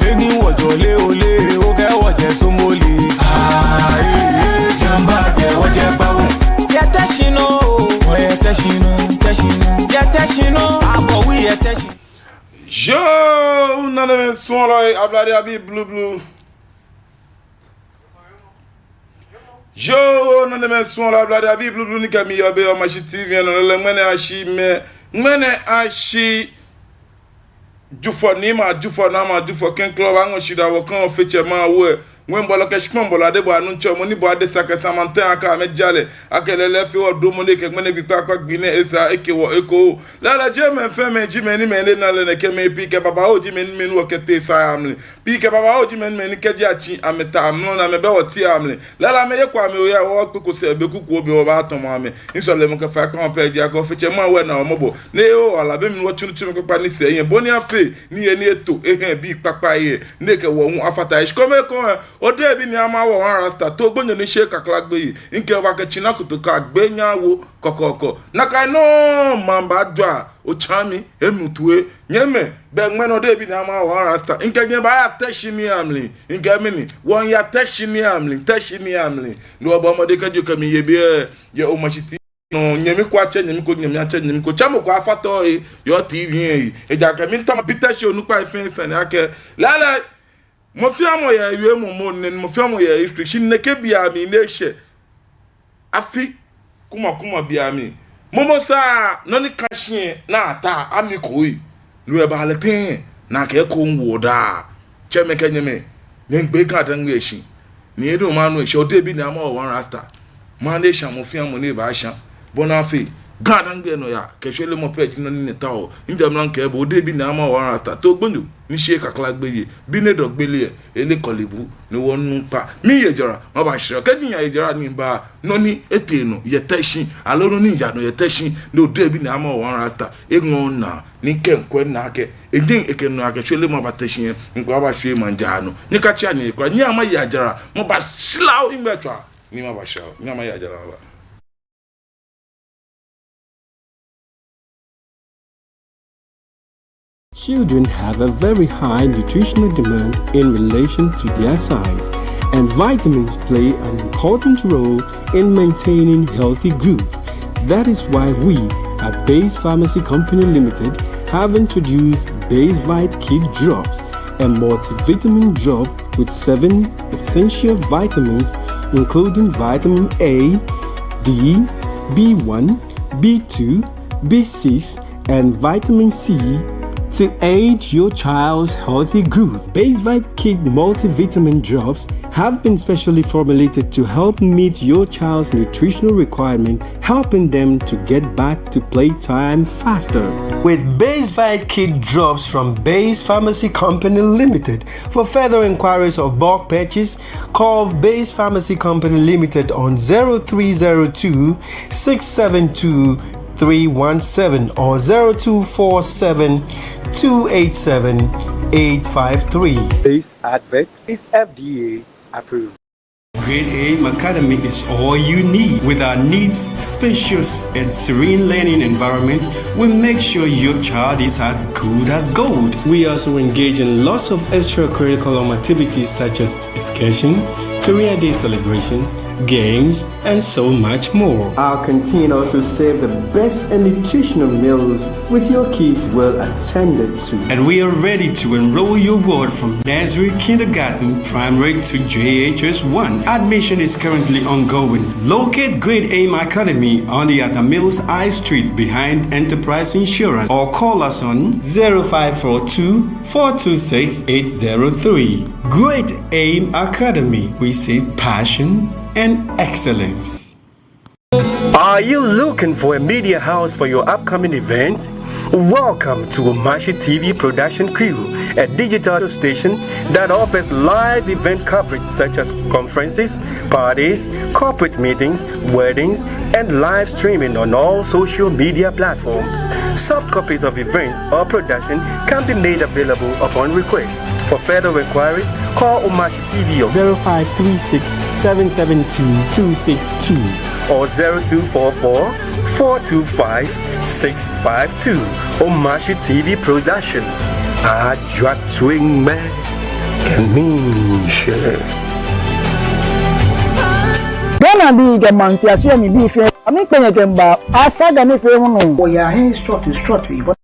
Eni wojole ole oge woje somoli. Jamba de woje bawo. Yeteshino, yeteshino, abo we yeteshino. Yo, nana son là, abladi abi blue. Yo, nana son là, abladi abi blue ni kami yobe o machi TV no le mene ashi jufo ni ma jufo na ma jufo ken club anwo shida wo kan feche ma we wen bolo ke shikman bolo ade bo anu ncho mo ni bo ade saka samantan aka me jale akelele fi odo mo ne ke mene bi papa gbine esa eke wo eko la je men fe men ji men ni men na le ne ke me pi ke baba o ji men men wo ke te sa amle pi ke baba o ji men men ke ji achi ameta amno na me be wo ti amle la me ye kwa me o ya wo pe ko se be kuku obi o ba ton mo ame nso le mo ke fa kan pe ji aka feche ma we na mo bo ne o ala be mi wo chunu chunu pa ni se yen boni afe ni ye ni eto bi papa ye ne ke wo hu afata ish come kon ode bi ni ama wo wan rasta to gbonyo ni se kakla gbe yi nke wa ke china kuto ka gbe nyawo kokoko na ka no mamba dwa o chami emutue nyeme be ngmen ode bi ni ama wo wan rasta nke nye ba ya teshini amli nke mini won ya teshini amli no obo mode ka ju ka mi ye bi ye o machiti no nyemi kwa che nyemi ko chamo kwa fato yo tv eja ka mi tam bitasho nu kwa fensa na ke lala mo fi amo ya yue mo mo fi amo ya restriction ne ke bia mi ne hye afi kuma bia mi momo sa no ni kashie na ata ami koi lu e ba le tin na ke ko nwo da cheme ke nyeme ne gbe ka dan we shi ni edu ma no hye o de bi na ma one rasta ma ne hya mo fi amo ne ba hya bonafi gadan gbe no ya kehwele mo page no ni tawo njamlan ke bo de bi na ma wa rasta to gbonu ni se kakla gbeye bi ne do gbele ele kolebu ni wonu pa mi yejora ma ba shiro kejinya yejora ni ba no ni etenu yeteshin aloro ni ya no yeteshin no de bi na ma wa rasta egun na ni kenkwe na ke edin ekenu akehwele mo ba teshin ngwa ba hwe manja no ni ka chi anya kwa ni ama yajara mo ba shilaw imbetwa ni ma ba shilaw ni ama yajara ba. Children have a very high nutritional demand in relation to their size, and vitamins play an important role in maintaining healthy growth. That is why we at Base Pharmacy Company Limited have introduced Base Vite Kid Drops, a multivitamin drop with 7 essential vitamins including vitamin A, D, B1, B2, B6, and vitamin C to aid your child's healthy growth. Base Vite Kid multivitamin drops have been specially formulated to help meet your child's nutritional requirements, helping them to get back to playtime faster. With Base Vite Kid drops from Base Pharmacy Company Limited. For further inquiries of bulk purchase, call Base Pharmacy Company Limited on 0302 672 317 or 0247 287 853. This advert is FDA approved. Grade A Academy is all you need. With our neat, spacious, and serene learning environment, we make sure your child is as good as gold. We also engage in lots of extracurricular activities such as excursion, career day celebrations, games, and so much more. Our canteen also serves the best and nutritional meals with your kids well attended to. And we are ready to enroll your ward from nursery, kindergarten, primary to JHS 1. Admission is currently ongoing. Locate Grade Aim Academy on the Atamills High Street behind Enterprise Insurance or call us on 0542 426 803. Grade Aim Academy. We see passion and excellence. Are you looking for a media house for your upcoming events? Welcome to Omashi TV Production Crew, a digital station that offers live event coverage such as conferences, parties, corporate meetings, weddings, and live streaming on all social media platforms. Soft copies of events or production can be made available upon request. For further inquiries, call Omashi TV on 0536 772 262 or 0244 425 652. Omashi TV Production. Ajwa Twing Man. Kamisha. Ghana bi gamanti asia mi bi fe ami kwenye kemba asaga ni fe hunu o ya hen strut but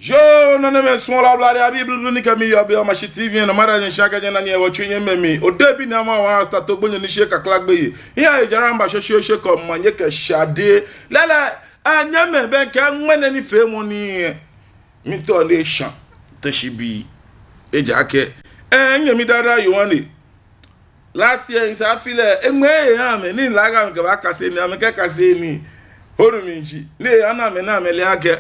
Yo, non ne me son la blare a Bible ni kami yo be o machi TV no mara nyen shaka nyen na ne wo twenye memi o debi na ma wa start to gbonyo ni sheka klagbe yi ya e jaramba shosho ko manye ke shade lala anya me be ka nwene ni fe mo ni mi to le shan to shibi e jake nyemi dada yo wani last year is afile enwe ya me ni laga nke ba kase ni ameke kase ni horu minji le ana me na me le ake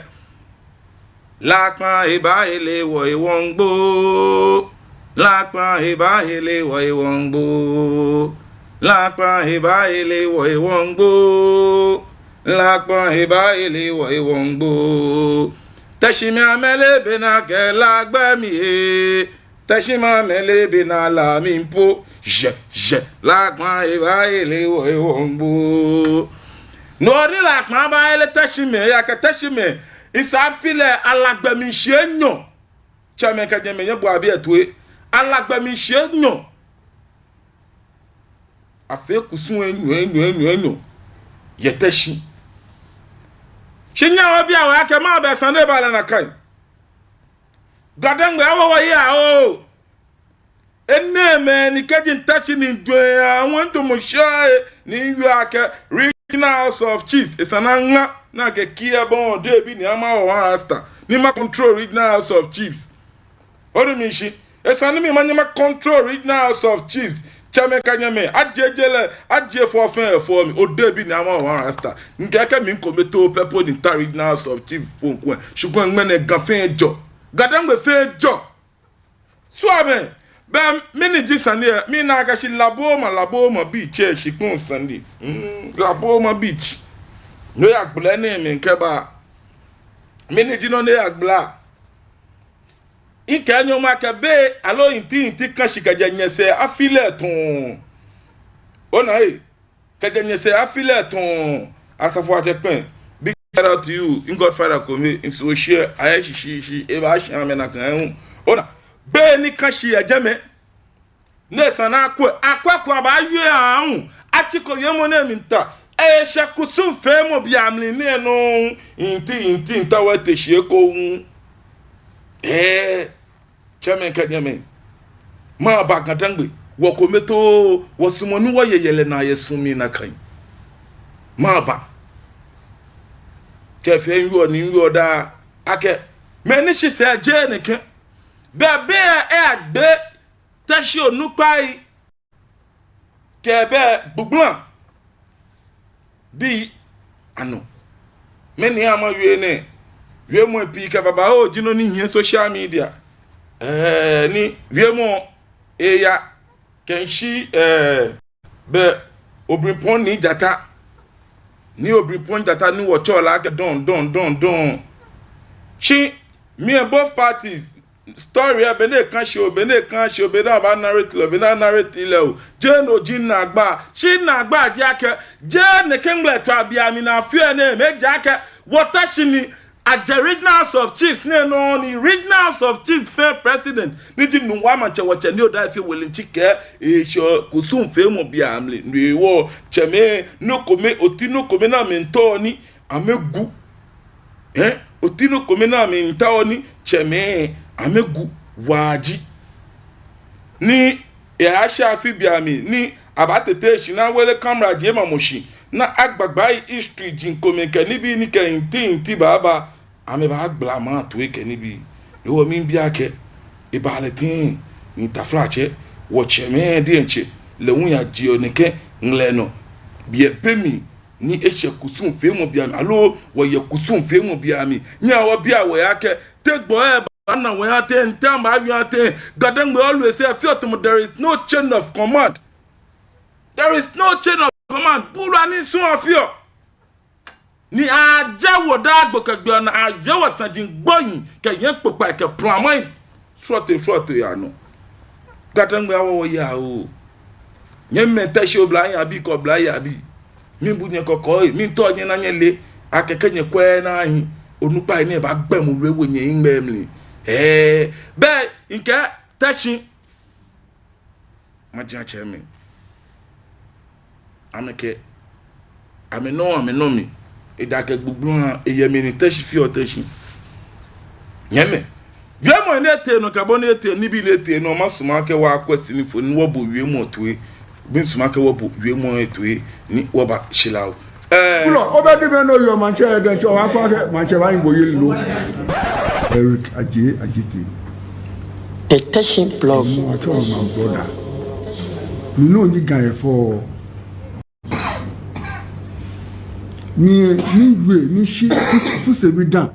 Lakpa eba ele wo iwongbo Lakpa eba ele wo iwongbo Lakpa eba ele wo iwongbo Lakpa eba ele wo iwongbo Tashimi amele bena ke lagba mi e Tashimi amele bena la mi mpo je Lakpa eba ele wo iwongbo Nori lakpa ba ele tashimi ya ka tashimi Isa file alagbemi shenyo chame ka jeme yebo abi etwe alagbemi shenyo afe kusun enyo yeteshi shinya obi awa ke ma be sande bala na kai gadangbe awo ya o eneme ni kejin tachi ni dwe awon to mo sha ni yu ake regional house of chiefs isananga na ke kia bon de bi ni ama o rasta ni ma control regional house of chiefs odo mi shi esani mi ma control regional house of chiefs chame kanyame ajejele aje for fen for mi o de bi ni ama o rasta nke ke mi nkometo pepo ni regional house of chiefs ponkun sugbon nmene gafen ejo gadangbe fe ejo so amen ba mini jisani mi na ga shi laboma beach e shikun sandi laboma beach no yagbla ne mi nkeba mini jino ne yagbla ike anyo maka be alo inti kan shikaje nyese afile ton ona kaje afile ton asafo atepen big shout out to you in Godfather Komi in so share ayeshi e ba shan me na kan ona be ni kan shi ejeme ne sana akwa ba yue ahun atiko yemo na mi nta e shakusum femo bi amli ne no inti nta wa te shie ko un chairman kanyame ma ba gadangbe wo kometo wo sumonu wo yeyele na yesumi na kan ma ba ke fe nwo ni nwo da ake me ni shi se je ne ke be agbe tashi onupai ke be buglan bi ano me ni ama wie mo pi ka baba o jino ni hie social media ni wie mo ya kenshi be obrinpon ni data ni obrinpon data ni wo chola ke don chi me both parties story e bene kan show bene ba narrate lo bene narrate le o je no jin na gba chi na gba je ake je ne kengle to abia mi na fie na me je ake water shini at the regional house of chiefs no ni regional house of chiefs fair president ni ji nu wa ma che wache ni o da fi welin chike e sho kusum fe mo bia amle ni wo cheme no kome otino kome na mento ni amegu otino kome na mento ni cheme amegu waji ni ya shafi biami ni abatete shi na wele camera je mamoshi na agbagba history jinkome ke nibi ni ke inti baba ame ba agbla ma to ke nibi yo mi bia ke ibaletin ni taflache wo cheme de enche lewun ya ji onike nleno bie pemi ni eche kusum fe mo biami alo wo ye kusum fe mo biami nya wo bia wo ya ke tegbo na when I tell them Gadangbe always say there is no chain of command. There is no chain of command. Pura ni so afio. Ni aja woda gbo kagbe na aja wasanjin gboyin ke yen popa ke plamai. Short ya no. Gadangbe awo ya o. nyeme tashi obla anya bi ko bla ya bi mi bu nye kokko mi to nye na nye le akeke nye kwe na ahin onupa ni ba gbemu rewo nye ngbemli be nke tashi maja cheme ameke ameno mi idake gbugbu eyemi ni tashi fi o tashi nyeme Viemo nete no kabonete ni bi nete no masuma ke wa kwesi ni fo ni wo bo wiemu otwe bi suma ke wo bo wiemu etwe ni wo ba shilawo fulo obedi me no yo manche den cho wa kwa ke manche ba ngbo yelo Eric Ajiti The Touching Blog mo acho ma brother mi no ni gan e for ni we ni shi fu se bi dan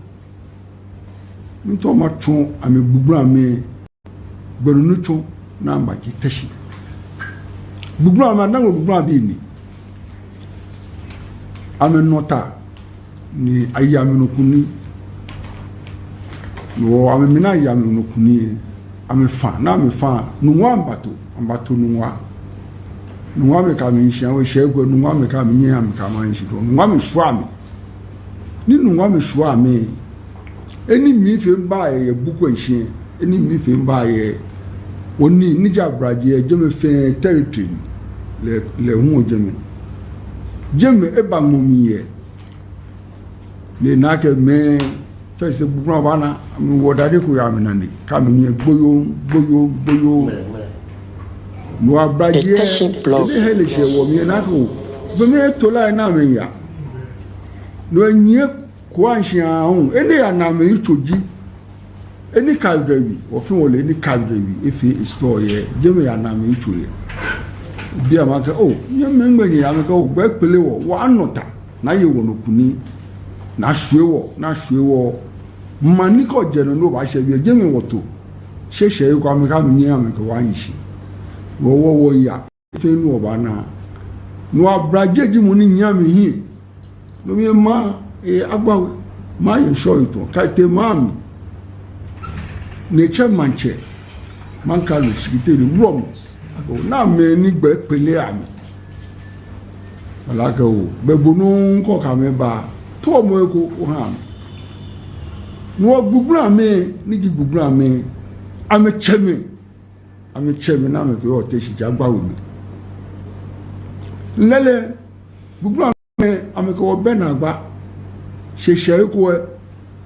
nto ma tun ame gbugbu ame gbonu tun na mba ki tashi gbugbu ame na gbugbu abi ni ame nota ni ayi ame no kuni no ame mina ayi ame no kuni ame fa na ame fa nuwa ambato nuwa me ka me nshi awe shegwe nuwa me ka me nya me ka ma nshi do nuwa me shwa ame ni nuwa me shwa ame eni mi fe ba ye buko nshi eni mi fe ba ye oni nija braje jeme fe territory le hu jeme e ba ngomi ye le na ke me fe se buko ba na mi wodade ko ya me nani ka me nye gboyo no abraje le hele she wo mi na ko be me to la na me ya no nye kwansha hon eni aname ichoji eni kaldewi ofin wole eni kaldewi efi store ye jeme aname ichoye bi amaka nyeme ngbenye ya amaka gbe pele wo anota na ye wono kuni na hwewo mani ko jeno no ba shebi jeme woto sheshe ko amaka mnye amaka wanyishi wo ya efi nu oba na no abraje ji mu ni nyame hi no mi ma agbawe ma ye show ito kaite mami neche manche manka lo sikiteri rom na me ni gbe pele ami alaka o bebunu nko ka me ba to mo eko o ha no gbugbu ame ni gi gbugbu ame cheme na me ko o te shi jagbawe mi lele gbugbu ame ko be na agba sheshe ko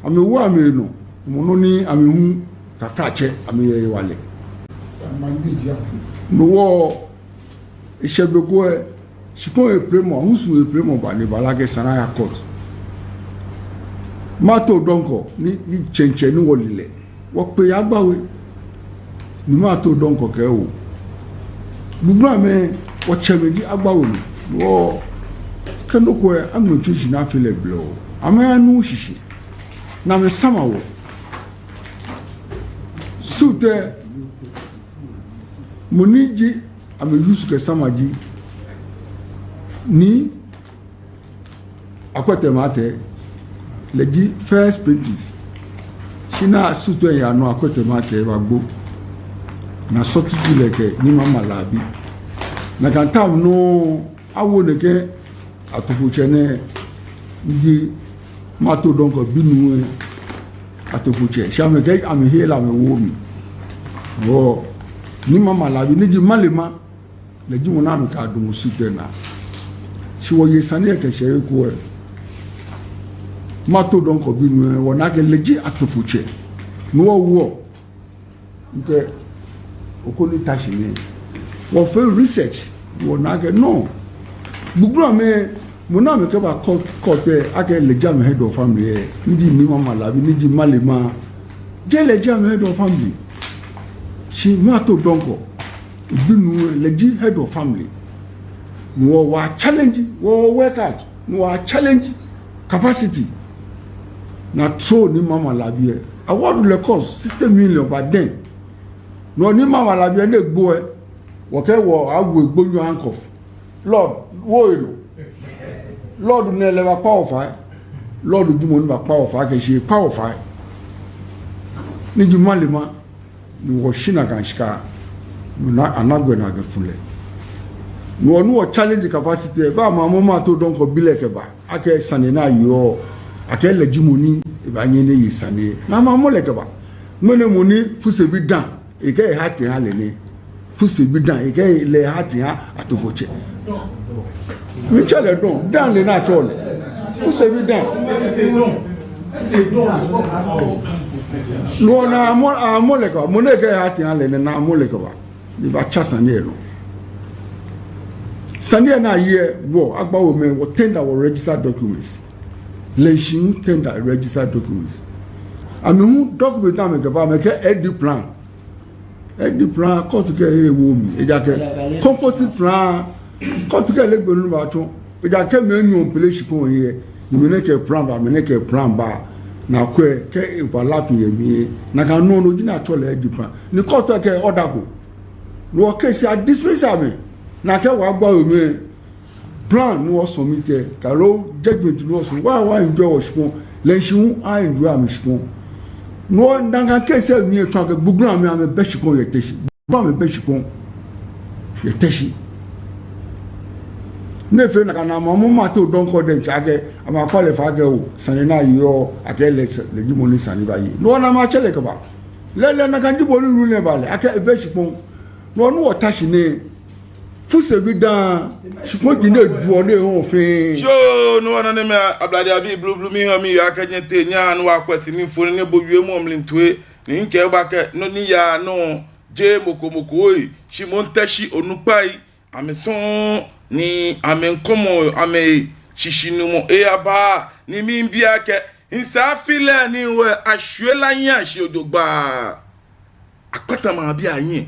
ame wo ame no mo ni ame hu ka frache ame ye wale no wo ishebe ko shikon e premo husu e premo ba le balage sanaya court mato donko ni chenche ni wolile wo pe agbawe ni mato donko ke o gbugbu ame wo cheme di agbawe ni wo kanoko e amno chuchi na fele blow amaya nu shishi na me samawo sute moniji ame yusu ke samaji ni akwete mate leji first plaintiff shina sute ya no akwete mate bagbo na sotutu leke ni mama labi na kantam no awo neke atofuche ne ndi mato donc binu atofuche chame ke am hela me womi wo ni mama labi ni ji malema le ji wona me ka do musute na shi wo ye sane ke she ko mato donc binu wona ke le ji atofuche no wo nke okoni tashi ni wo fe research wona ke no gbugbo me mona me ke ba kote ake le jam head of family ndi ni mama labi ni ji malema je le jam head of family shi mato donko ibinu le ji head of family no wa challenge wo work out no wa challenge capacity na throw ni mama labi award le cost 60 million but then no ni mama labi le gbo wo ke wo agbo egboyun handcuff lord wo elo lord ne le ba power lord jumo ni ba power ke se power ni juma le ma ni wo shina kan shika no na anagwe na ge fule no no challenge capacity ba mama to don ko bile ke ba ake sane na yo ake legimoni e ba nye ne yi sane na mama le ke ba mene moni fuse bi dan e ke hati ha le ne fuse bi dan e ke le hati ha atofoche mi chale don dan le na chole fuse bi dan no na amo le ke ba mone ke hati ha le ne na amo le ke ba ni ba chasa ne no Sunday na year wo agba wo me wo tender wo registered documents. Lenshin tender registered documents. Ami hu document na me gaba me ke edi plan. Edi plan ko to ke e wo mi. Eja ke composite plan ko to ke le gbonu ba tun. Eja ke me nyu pele shikon here. Ni me ne ke plan ba me ne ke plan ba. Na kwe ke overlap ye mi. Na ka no no jina to le edi plan. Ni ko to ke order go. No case a dismiss me. Na ke wa gba omi plan ni wọ́n submit karo judgment ni wọ́n so wa enjoy oshpon lenshin a enjoy am oshpon no ndanga case mi etu ake gbugbu am be shipon ye teshi gbugbu am be shipon ye teshi ne fe na kana mo ma to don ko den chake ama kwale fa ke o sanena yo ake le jimoni sani ba yi no na ma chele ke ba le na kan jiboni ru ne ba le ake be shipon no no tashi ne fuse bi dan ṣùgbọ́n di ne du ọ ne hàn fin. Yo no wana ne me Ablade Abi blue mi hàn mi ya kanye te nya no akwesi ni fo ne bo wie mo mlintwe ni nke ba ke no ni ya no je mokomoko yi shimon tashi onupai ameson ni amenkomo ame shishinu mo e aba ni mi bia ke insa file ni we ahwela nya shi odogba akpata ma bia yin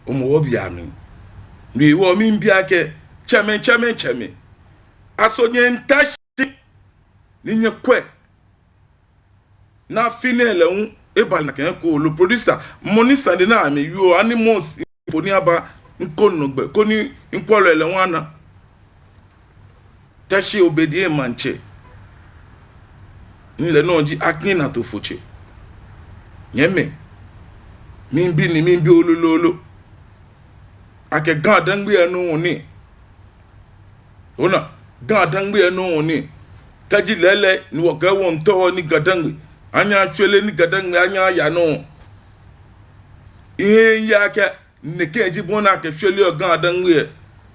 omo wo bia mi ni wo mi bia ke cheme asonye ntashi ni nyekwe na finele un ebal na ken ko lo producer money sande na me yo animals foni aba nkono gbe koni nkwolo ele wana tashi obedie manche ni le no ji akin na to foche nyeme min bi olololo ake gadangbe enu ni ona gadangbe enu ni kaji lele ni woga won to ni gadangbe anya chwele ni gadangbe anya ya no ihe ya ke neke ji bona ke chwele o gadangbe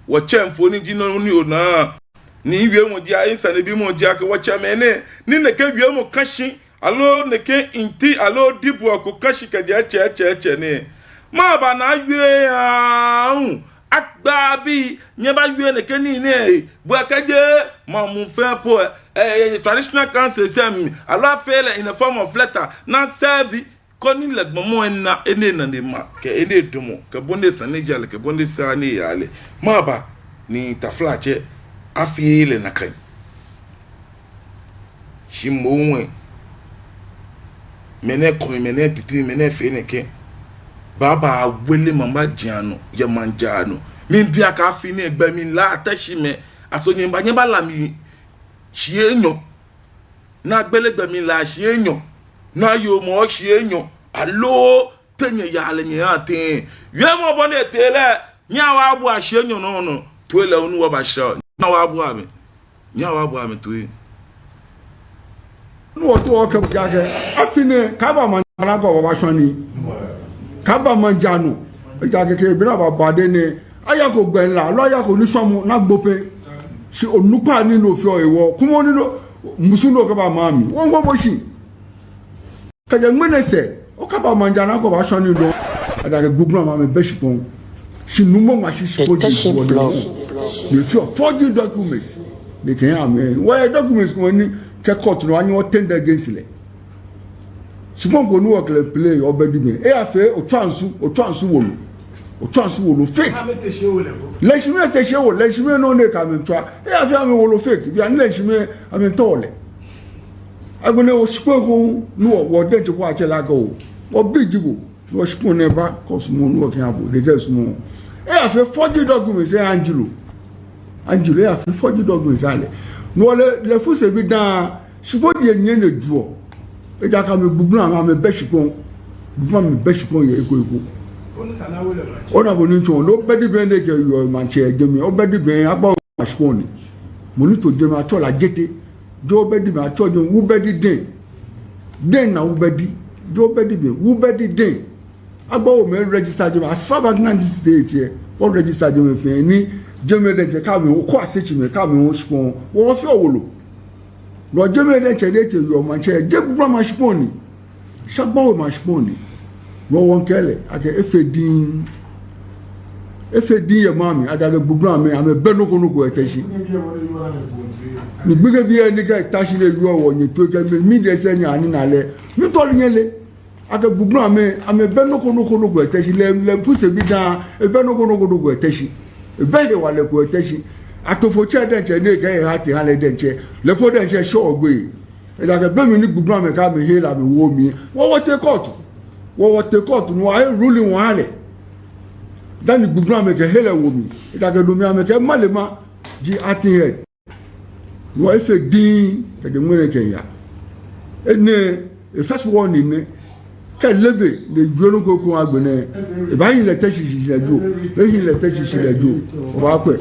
wo chemfo ni ji no ni ona ni wie mo dia insa ne bi mo dia ke wo chamene ni neke wie mo kashi alo neke inti alo dibu ko kashi ke dia che ne ma ba na yue ya agba bi nye ba yue ne keni ne bu akaje ma mu fe po traditional council sem ala fele in the form of letter na serve koni legbomo na ene na ne ma ke ene domo ke bonde sanejale ke bonde sane yale ma ba ni taflache afile na kan shimwe mene komi mene titiri mene fe ne ke baba wele mama jiano ya manjano mi bia ka fi ni egbe mi la atashi me asonye ba yen ba la mi shienyo na gbelegbe mi la shienyo na yo mo shienyo alo tenye ya le nya atin ye mo bo ne tele nya wa abu a shienyo no to ele onu wo ba sha nya wa abu ami nya wa abu ami to yi no to o ke bia ke afine ka ba man na go ba sha ni kaba manjano eja keke bi na baba de ne aya ko gben la lo aya ko ni somu na gbope si onupa ni no fi o ewo kumo ni no musu no ka ba mami won go bo si ka je ngene se o kaba manjana ko ba so ni do ada ke gugno ma me beshipon si numo ma si ko di wo ni fi o forge documents de ke am we documents ko ni ke court no anyo tender against le ṣùgbọ́n kò ní wọ́n play ọbẹ̀ dìbẹ̀ ẹ àfẹ́ òtúànsú wòlò fake lẹ́ṣinmẹ́ tẹ̀ṣẹ́ wò lẹ́ṣinmẹ́ náà ní kàmì tó a ẹ àfẹ́ àmì wòlò fake bí i àní lẹ́ṣinmẹ́ àmì tọ́ọ̀lẹ̀ agbẹ̀nẹ̀ òṣìpẹ́ kò ní wọ́n dẹ́ntì kó àṣẹ lágọ̀ o wọ́n bí ìdìbò wọ́n ṣìpẹ́ ní ẹbá kọ́ súnmọ́ ní wọ́n kí n àbò lẹ́gẹ́ súnmọ́ ẹ àfẹ́ forgery documents ẹ Angelo ẹ àfẹ́ forgery documents alẹ̀ ní wọ́n lẹ́ fúnṣẹ́ bí dáa ṣùgbọ́n yẹn ní ẹ̀ dùọ̀ eja ka me gbugbu na me beshipon gbugbu me beshipon ye eko ona boni ncho no bedi ben de ke yo manche jemi o bedi ben agba mashponi moni to jemi acho la jete jo bedi ben acho jo wu bedi den na wu bedi jo bedi ben wu bedi den agba o me register jemi as far back na this state here o register jemi fe ni jemi de je ka mi o ko asechi me ka mi o shpon wo fi owolo lo jemi de che de te yo manche je bubra mashponi shagba o mashponi no one kele ake efedin ye mami agaga bubra me ame benoko noko eteshi ni gbege bi eni ka tashi le yo wo yin to ke mi de se ni ani na le mi to yin le ake bubra me ame benoko noko eteshi le puse bi dan e benoko noko eteshi e be de wale ko eteshi atofo che de nche ne ke ha ti han le de nche le fo de nche sho ogbe e da ke be mi ni bubra me ka me he la mi wo mi wo te court wo te court no ai ruling wa le dan gbugbu ameke hele wo mi ita ke do mi ameke malema ji atin head wo ife din ke de nwere ke ya ene e first one ni ke lebe le joro koko agbene e ba yin le teshi le jo e yin le teshi le jo o ba pe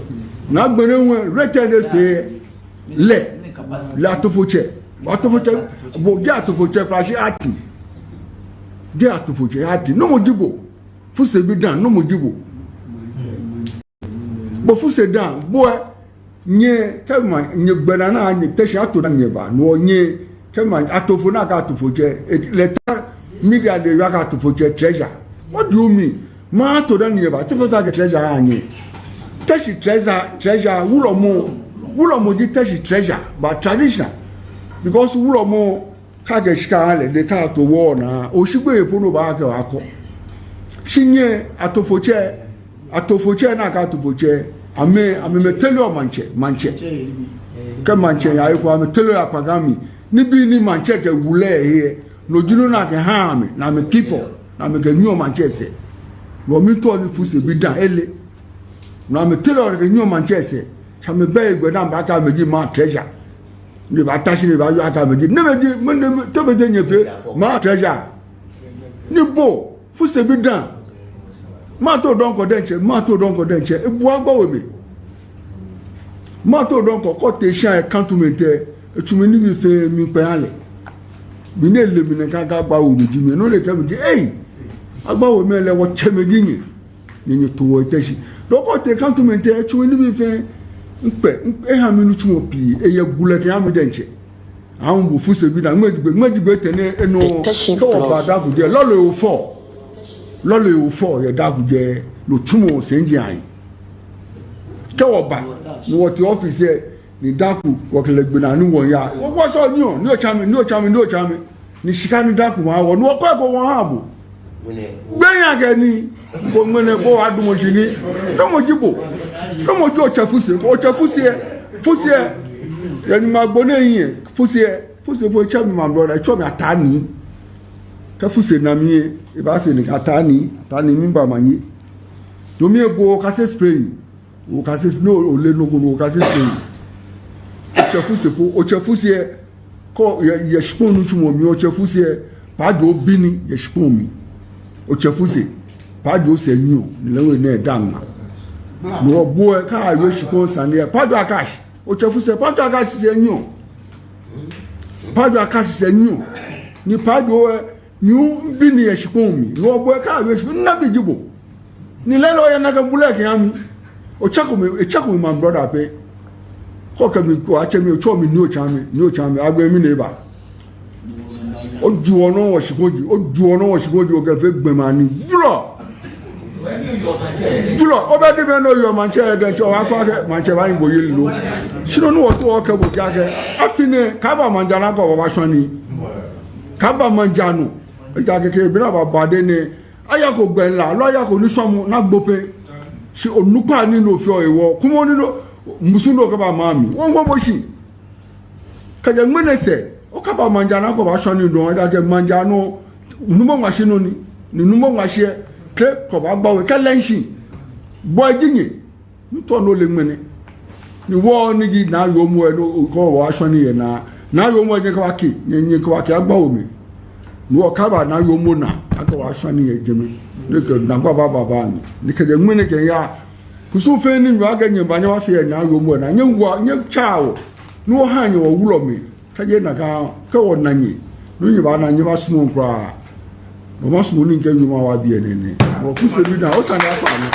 na agbene won rated fe le la tofoche bo ja tofoche prashi ati de atofoche ati no mojibo fuse bi dan no mojibo bo fuse dan bo nye kema nye gbana na nye teshi ato na nye ba no nye kema atofo na ka atofoche leta media de ya ka atofoche treasure what do you mean ma ato na nye ba tifo ta ke treasure anye teshi treasure wulo mo di teshi treasure but traditional because wulo mo ka ge shika le de ka to wo na o shigbe epono ba ka akọ shinye atofoche na ka atofoche ame metelo manche ke manche ya iko ame telo apagami ni bi ni manche ke wule he no junu na ke ha ame na me people na me ke nyo manche se wo mi to ni fuse bi dan ele na me telo ke nyo manche se cha me be igwe dan ba ka meji ma treasure ni ba tashi ni ba yo aka meji ne meji to be nye fe ma treasure ni bo fuse bi dan ma to don ko denche ebu agba we me ma to don ko te sha e cantonment etumi ni bi fe mi pe ale bi ne le mi ne ka gba wo meji me no le ka meji agba we me le wo che meji ni to wo teshi do ko te cantonment etumi ni bi fe npe ha mi nu tumo pi eye gule ke am denche awon bo fuse bi dan megbe tene eno ko ba da ku je lolo o fo ye da ku je lo tumo senji ayin ke wo ba ni wo ti office ni daku wo kele gbe na ni won ya wo so ni o chami ni shika ni daku ma wo ni wo ko won ha bo gbeyan ke ni ko ngene bo adumo shini do mo jibo do mo jo chafuse ya ni ma gbone yin fuse bo chami ma brother chomi atani ka fuse na mi e ba fe ni atani mi ba mani do mi ebo ka se spray o ka se no o le no go ka se spray o chafuse ko ye shpon nu chumo mi o chafuse pa do bini ye shpon mi o chafuse pa do se nyu ni lewe na dan no bo e ka yo shpon sande pa do akash o chafuse pa do akash se nyu ni pa do nyu bini ye shpon mi no bo e ka yo shpon na bijibo ni lelo ya na ka bule ke ami o chako mi my brother pe ko ka mi ko ache mi o cho mi ni o chami agbe mi ne ba o ju ono wo shigoji o ke fe gbe ma ni julo o be de me no yo manche de cho wa kwa ke manche ba ngbo yi lo shino no wo to o ke bo ja ke afine ka ba manjana ko ba so ni ka ba manjanu e ja ke bi na ba de ni aya ko gbe nla lo aya ko ni somu na gbope si onupa ni no fi o ewo kumo ni no musundo ka ba mami won go bo shi ka je ngmenese o ka ba manjana ko ba so ni do aya ke manjanu numo machine ni numo machine ke ko ba gba we ka lenshi bo ejinye nto no le ngmene ni wo ni gi na yo mu e no ko wa so ni ye na yo mu e ka wa ki nyen ko wa ki agba o mi no kaba na yo mo na aka wa so ni ejeme ne ke na baba ni ne ke de ngene ke ya kusu fe ni wa ga nyimba nya wa fe na yo mo na nye wo nye chao no ha nye wo wulo mi ka je na ka wo na nyi no nyiba na nyiba sumo kwa no ma sumo ni nke nyuma wa bi enene wo kusu bi na o sa na kwa ni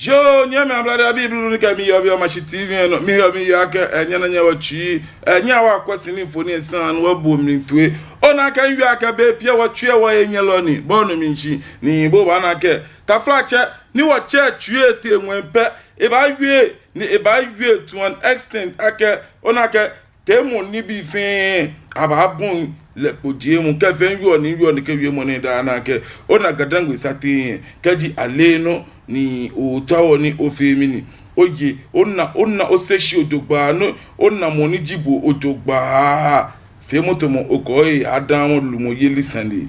Jo nyame ablada Bible ni ka mi yo bi o machi TV no mi yo aka enya na nya wa twi enya wa kwasi ni foni san wa bom ni tue ona ka nwi aka be pia wa tue wa enya lo ni bo no mi nchi ni bo ba na ke ta flache ni wa che tue te enwempe e ba wie ni e ba wie to an extent aka ona ka temo ni bi fin aba bun le podie mu ka fen wi ni ke wi mo ni da na ke ona gadangwe sati kaji aleno ni utawo ni ofemini oye onna oseshi odogba no onna moni jibo odogba femotomo okoye adamu lumo yeli sande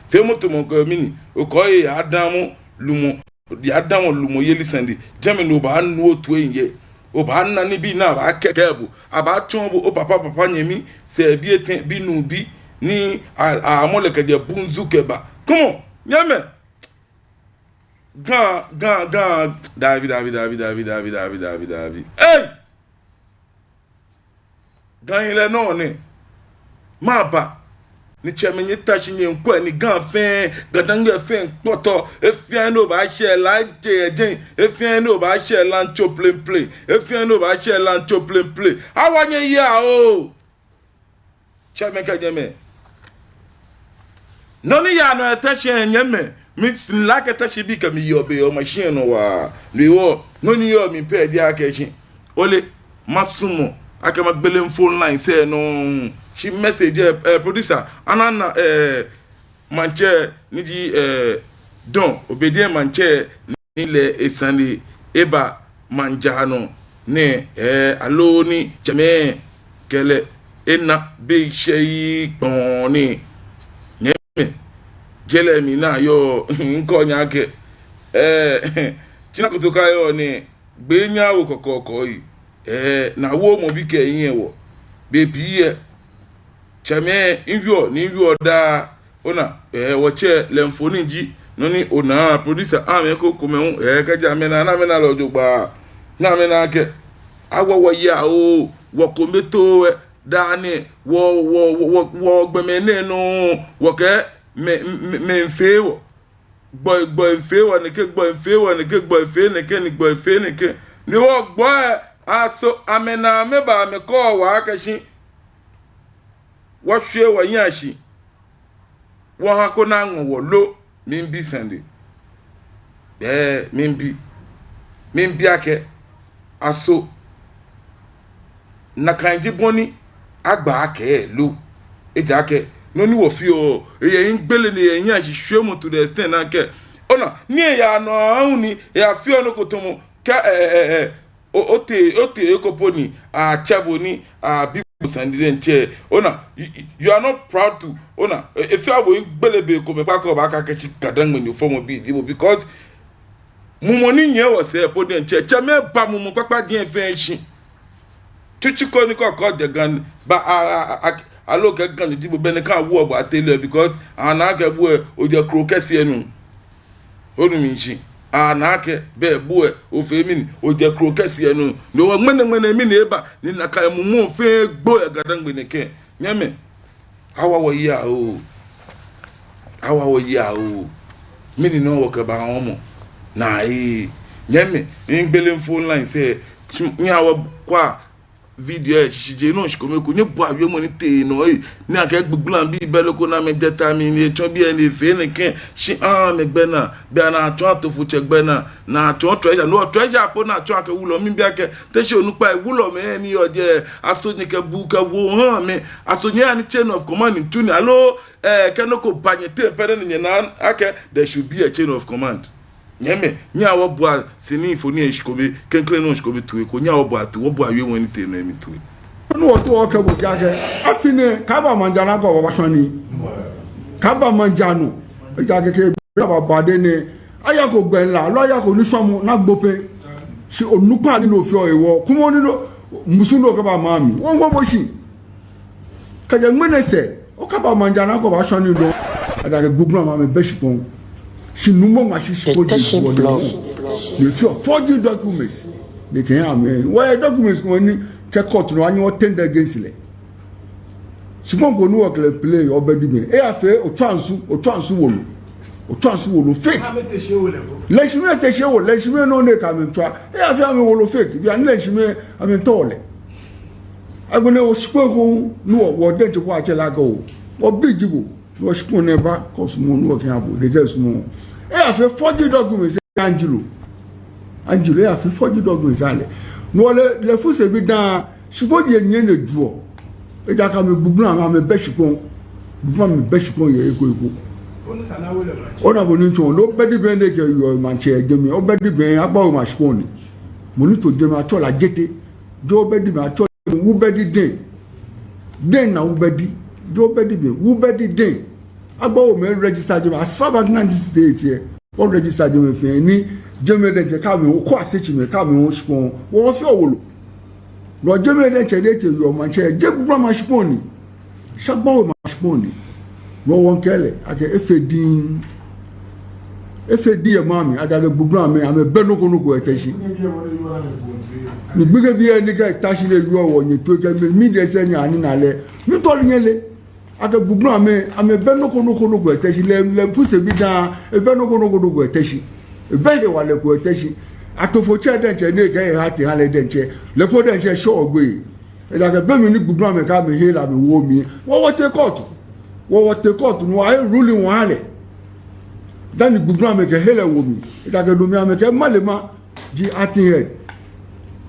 femotomo ko mini okoye adamu lumo yeli sande jame no ba nu otu enye o ba na ni bi na ba kekebu aba chonbo o papa nyemi se bi eten bi nu bi ni amoleke de bunzukeba come nyame David. Hey! Gan ile no ne. Maba. Ni chemenye tachi nye nkwa ni gan fen, gadangwe fen poto, efien no ba share la je, efien no ba share lan cho play. Efien no ba share lan cho play. Awanye ya o. Chemen ka nyeme. Noni ya no tachi nyeme. Mi like tachi bi ka mi yobe o machine no wa lewo no ni yo mi pe di akechi ole matsumo aka magbele phone line say no she message producer anana manche niji don obedie manche ni le esani eba manjano ne alo ni cheme kele ena be shei poni jele mi na yo nko nyake china kutoka yo ni gbe nya wo kokoko yi na wo mo bi ke yin wo bebi ye chame invio da ona wo che lemfoni ji no ni ona producer ame ko komehun ka ja me na lo jogba na me na ke awo ya o wo kometo dani wo gbemene no wo ke me mfewo boy mfewo ne ke boy mfewo ne ke boy fe ne ke ni boy fe ne ke ni wo boy aso amena me ba me ko wa akashi wo hwe wa nyashi wo ha ko na nwo lo mimbi sande mimbi ake aso na kanji boni agba ake lo eja ake no ni wo fi o eye ngbele ni eyin asihwe mo to the extent na ke ona ni ya no ahun ni ya fi ono kotomo ka ote ekoponi a chaboni a bibu sandire nche ona you are not proud to ona if you are ngbele be ko me pa ko ba ka kechi kadangbe ni form bi dibo because mumoni nye wo se podi nche chame ba mumu papa di efe nshi chuchuko ni ko de gan ba alo ke gan di bo bene kan wo ba tele because ana ke bo o je krokesi enu onu mi nchi ana ke be bo o fe mi o je krokesi enu no mene mi na eba ni na ka mumu fe gbo egadangbe ne ke nyame awa wo ya o mini no wo ke ba homo na nyame ngbele phone line say nyawa kwa video shije no shikomeku ni bo awe mo ni te no ni ake gbuglan bi beloko na me determine ton bi ene fe ne ken shi me gbe na bi na ton to fu che gbe na ton treasure no treasure po na ton ake wulo mi bi ake te se onupa wulo me ni oje aso ni ke bu ka wo han me aso ni ani chain of command in tuni alo kenoko banyete pere ni na ake there should be a chain of command nyeme nyawo bua sini foni eshikome kenkle no eshikome tuwe ko nyawo bua tu wo bua we won te no emi tuwe no wo to o ke bo jage afine kaba manjana ko baba shani kaba manjano e jage ke baba bade ne aya ko gbenla lo aya ko ni somu na gbope si onupa ni no fi o ewo kumo ni no musu no kaba mami won go bo shi kaje ngmene se o ka kaba manjana ko ba shoni do ada google ma me beshipon shi numo ma shi shipon the few forging documents they can have why documents ko ni ke court no anyi o tender against le shipon ko nu work le play obedi me e afa o twansu wolo fake leshime teshe wo leshime no ne ka me twa e afa me wolo fake bi an leshime ame tole agbone o shipon ko nu wo de je ko achela ga o bijibo wo shipon ne ba ko sumo nu work abo de ga sumo e afa forging documents Angelo e afa forging documents ale no le fuse bi dan shipon ye nye ne duo e ja ka me bubu na me be shipon ye eko ona boni ncho no bedi ben de ke yo manche ejemi o bedi ben agba o mashponi monito jemi atola jete jo bedi ben atola wu bedi den na wu bedi jo bedi ben wu bedi den agba o me register jemi as far back 90 state here o register jemi fe ni jemi de je ka me o ko asechi me ka me o shpon wo fi owolo lo jemi de che de te yo manche je bubra mashponi shagba o mashponi won kele ake efedin mami agaga gbugbu ame ame benoko eteshi ni gbege bi eni ka tashi le yo wo yin to ke mi de se nya ani na le mi to nyele ake gbugbu ame benoko eteshi le puse bi dan e benoko eteshi e be de wale ko eteshi atofo che de nche ne ke ha ti ha le de nche le fo de nche sho ogbe e ga be mi ni gbugbu ame ka me he la mi wo mi wo te court what the court no I ruling wale dan gbugbu ame ke hele wo mi ita ke do mi ame ke malema ji atin head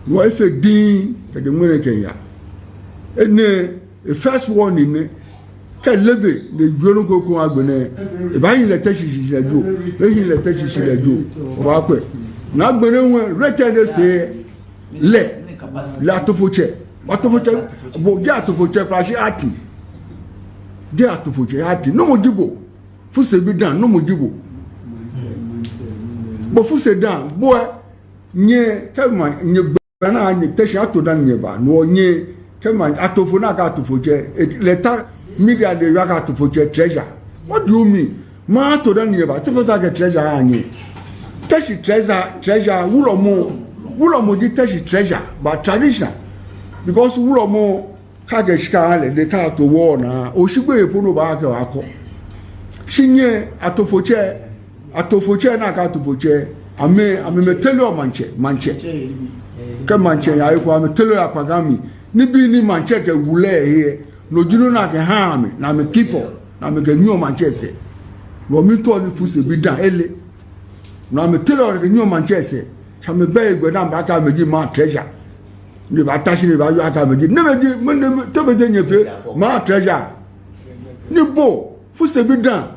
no efe din ke de mwere Kenya ene e first warning ne ke lebe le joro koko agbene e ba yin le teshi lejo e yin le teshi lejo o ba pe na agbene won rated fe le la tofoche bo ja tofoche prashi ati de atofoche ati no mojibo fuse bi dan no mojibo bo fuse dan bo nye kema nye bana nye teshi ato dan nye ba no nye kema atofo na ka atofoche leta media de ya ka atofoche treasure what do you mean ma ato dan nye ba tefo ta ke treasure anye teshi treasure wulo mo di teshi treasure but traditional because wulo mo kage shikale de ka to wo na oshigbe epono ba ka akọ shinye atofoche na ka atofoche ame metelo manche ke manche ya iko ame telo apagami ni bi ni manche ke wule he no junu na ke ha ame na me people na me ke nyo manche se lo mi to ni fuse bi dan ele na me telo ke nyo manche se cha me be egbe na ba ka me ji ma treasure ni ba tashi ni ba yo aka meji ne meji to be je nyefe ma treasure ni bo fuse bi dan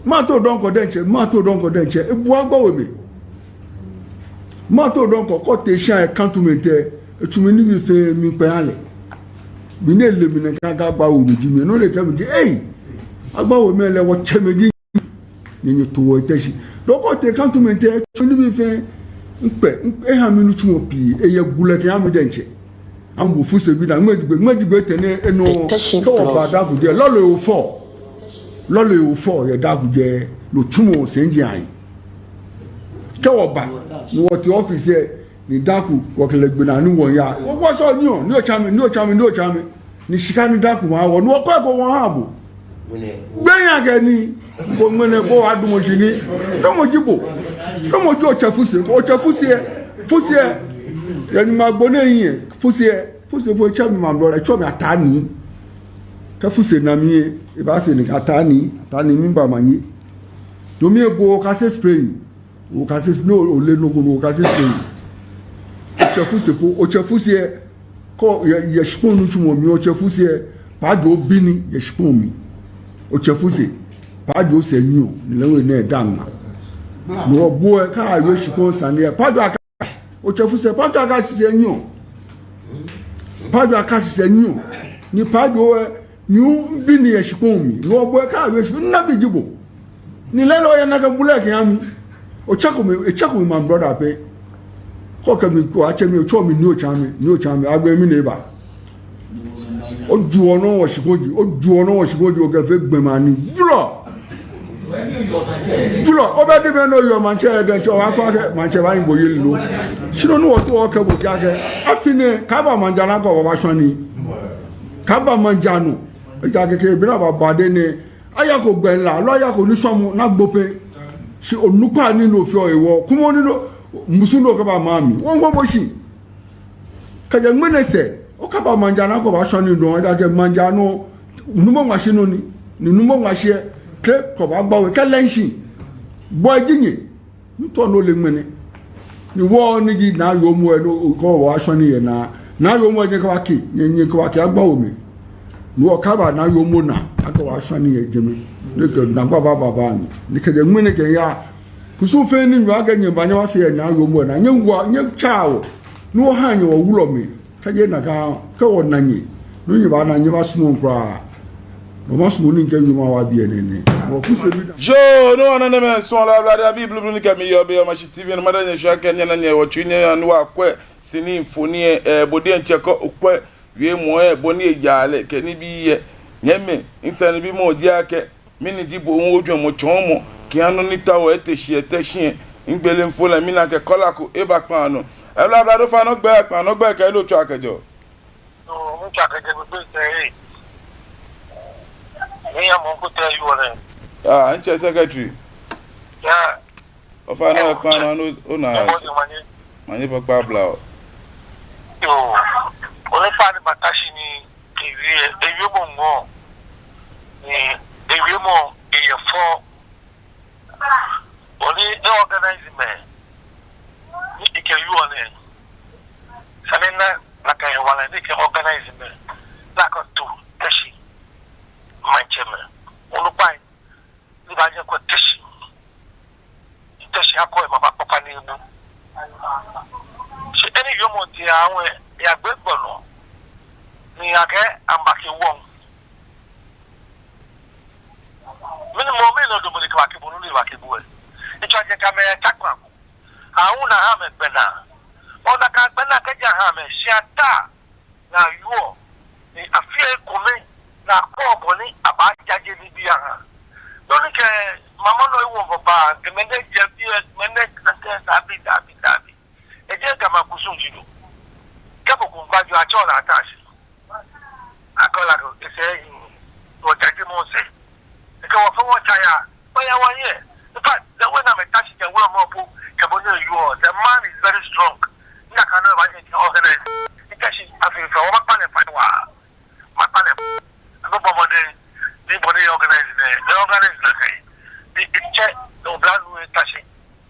ma to don ko denche ebu agba we me ma to don ko te shan cantonment etumi ni bi fe mi pe ale bi ne le mi ne ka gba wo meji mi no le ka meji agba we me le wo che meji ni to wo teshi do ko te cantonment etumi ni bi fe e ha minu tumo pi e ye gule ke am denche am bu fuse bi na ngejigbe tene eno ko ba da ku je lolo e fo ye da ku je lo tumo senji an ko ba ni wo ti office ni daku ko kele gbe na ni won ya wo so ni o chami ni shika ni daku ma wo no ko won ha bo gbeyan ke ni ko ngene ko adumo shi ni no mo jibo no mo jo chafuse yani magbone yin fuse bo chami ma lo re chomi atani ka fuse na mi e ba fe ni atani mi ba mani do mi ebo ka se spray o ka se no o le no go ka se spray o chafuse ko ye shpon nu chumo mi o chafuse pa do bini ye shpon mi o chafuse pa do se nyu lewe na danga no boy ka yo shpon sane pa do aka o chafuse pa do aka se nyu ni pa do nyu bini ye shpon mi no boy ka yo shpon na bi jibo ni lelo ya na ka bulek yami o chako mi my brother pe ko ka mi ko ache mi o cho mi ni o chami agbe mi ne ba o ju ono wo shikoji o ke fe gbema ni julo o be de be no yo manche de cho wa kwa ke manche ba yin boye lo shino no to o ke bo ke afine ka ba manjana ko ba shoni ka ba manjanu e ja ke bi na ba de ne aya ko gbe nla lo aya ko ni somu na gbope se onupa ni no fi o ewo kumo ni no musuno ka ba mami won go bo shi ka je ngene se o ka ba manjana ko ba shoni do ja ke manjanu numo machine ni numo machine ke ko ba gbawe ke lenshi bo jinye nto no le ngene ni wo ni ji na yo mu e no ko wa shoni ye na yo mu e ko wa ki nye ko wa ki agbawo mi ni o ka ba na yo mu na ko wa shoni ye jemi ne ke na baba mi ni ke de ngene ke ya kusu fe ni wa ga nye ba nye wa fi na yo mu na nye wa nye chao no ha nye wo wulo mi ka je na ka wo na nye no nye ba na nye ba sunu kra no ma sunu ni ke yu ma wa bi enene mo ku se bi Jo no na me so la Bible ni ka mi yo be o ma shi TV no ma da nye sha ka nye na nye wo twi nye anu akwe sini mfoni bode ncheko okwe wie mo boni ejale ke ni bi ye nyeme insani bi mo di ake mini di bo won ojo mo chomo ki anu ni tawo etehie ngbele mfola mi na ke kola ko eba pa anu e bla bla do fa no gbe ke lo tu akejo no mo cha ke gbe se ni ya mo ko te yu ole nche secretary ya o fa no pa anu o na mani pa bla o yo ole pa ni batashi ni ewie bongo ni ewie mo eye fo oni organize me ni ike yu ole sanena la ka wala ni ke organize me la ko tu tashi manchema onu pai ni ba je ko tashi akọ ma papa ni mu se eni yo mo ti awon ya gbe gbolo ni ake ambaki won mini mo me no do mo ni ka ke bonu ni wa ke buwe icho je ka me takwa awun na ha me gbena ona ka gbena ke ja ha me siata na yo ni afie kome na ko boni aba jaje ni bi ha lórí kẹ mama no iwo baba kemende je bi mende kante dabi eje gama kusun jido kebo kun gbaju acho la atashi akola ko ese o jaje mo se ke wo fo chaya oya wanye in fact the way na me tashi je wo mo po kebo no you the man is very strong ina kana ba je organize ikashi afi fa wa pa ne fa wa ma pa ne no bomo de ni body organize the kai it's no brand new tashi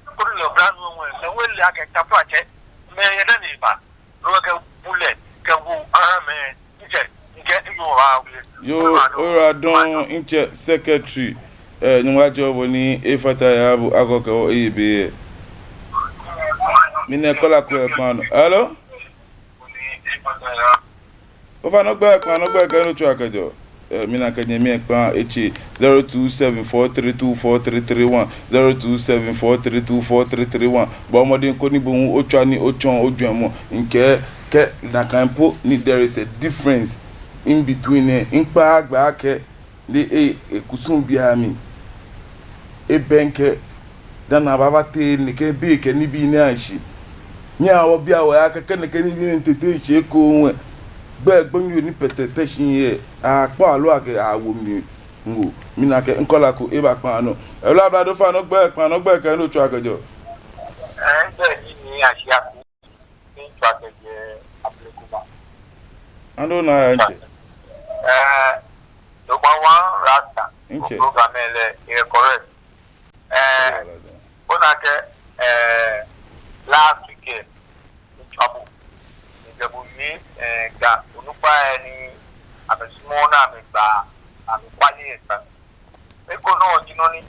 ko ni brand new one so we le aka ta project me yeda ni ba ro ka bullet ka wu me nje you wa yo ora don inche secretary nwa job ni efata ya bu agogo ebe mi ne kola ko e pan hello o fa no gba kan no gba kan no tu akajo mina kanye mi ekpa echi 0274324331 0274324331 bo modin ko ni bo ocho ni ochon ojuemo nke ke na kampo ni there is a difference in between npa agba ke le ekusun bia mi benke dana baba te ni ke be ke ni bi ni anshi ni awo bia wo aka ne ke ni bi ntete che ko nwe gbe gbonyo ni petete shin ye apo alo ake awo mi ngo mi na ke nkola ko e ba pa no e lo abla do fa no gbe pa no gbe ke no tu akejo nbe ni asia ku ni tu akeje aplekuba ando na nche do ma wa rasta nche program ele e correct ona ke last week trouble ni ga onupa ni abesimo na me gba ami kwali eta e ko no jino ni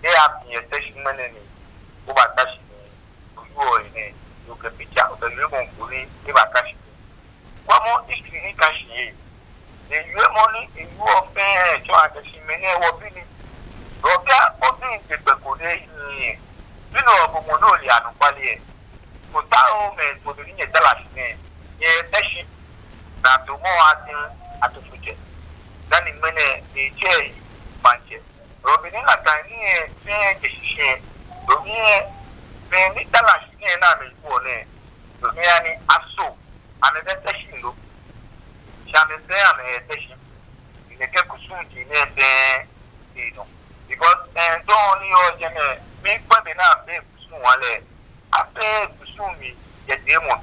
e api station mene ni o ba tashi ni oyo ni yo ke picha o le mo nguri e ba tashi kwa mo history ni kashi ye de yo mo ni e yo fe jo akashi mene wo bi ni roka o bi te pe ko de ni nínú ọgbọ̀n náà lè ànú pálí ẹ̀ kò táwọn ọmọ ẹ̀gbọ́n ní ẹ̀dá láti ní ẹ̀ tẹ́sí nàtò mọ́ wa ti atofuje dani mene eje manje robini na tani e shishe romi me ni tala shi na me ko ne romi ani aso ane de teshindo chame de ane teshin ne ke kusunji ne de no because don't you jeme me kwa be na be kusun wale ape kusumi ye demo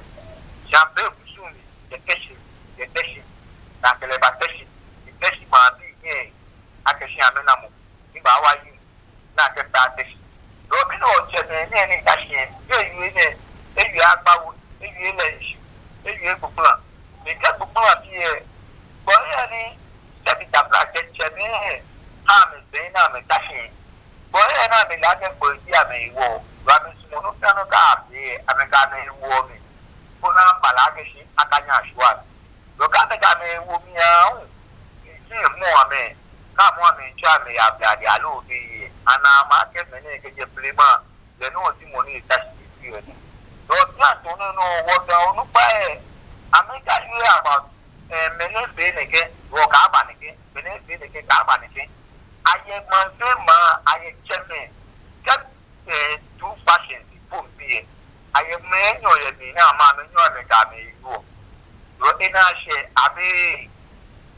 chambe kusumi ye teshin na kele ba teshin ma bi ye akeshi amena mo ni ba wa yi na ke ta teshin do bi no jeme ni tashin ye yu agbawo yu le isu yu gbogbo ni ke gbogbo abi e bo ye ni tabi tabla je jeme ha me be na me tashin bo ye na me la ke bo ji ame iwo rabi sumo no piano ka bi ame ka me iwo mi kuna bala ke shi akanya ashwa lo ka me ka me iwo mi a ti mo ame ka mo ame cha me ya bla dia lo bi ana ma ke me ne ke je plema le no ti mo ni tashi bi e do plan to no wo da onu pa e ame ka yu about me ne be ne ke wo ka ba ne ke me ne be ne ke ka ba ne ke aye man se ma aye cheme ka two fashions for be aye me nyo ye bi na ma me nyo me ka me iwo ro ina she abi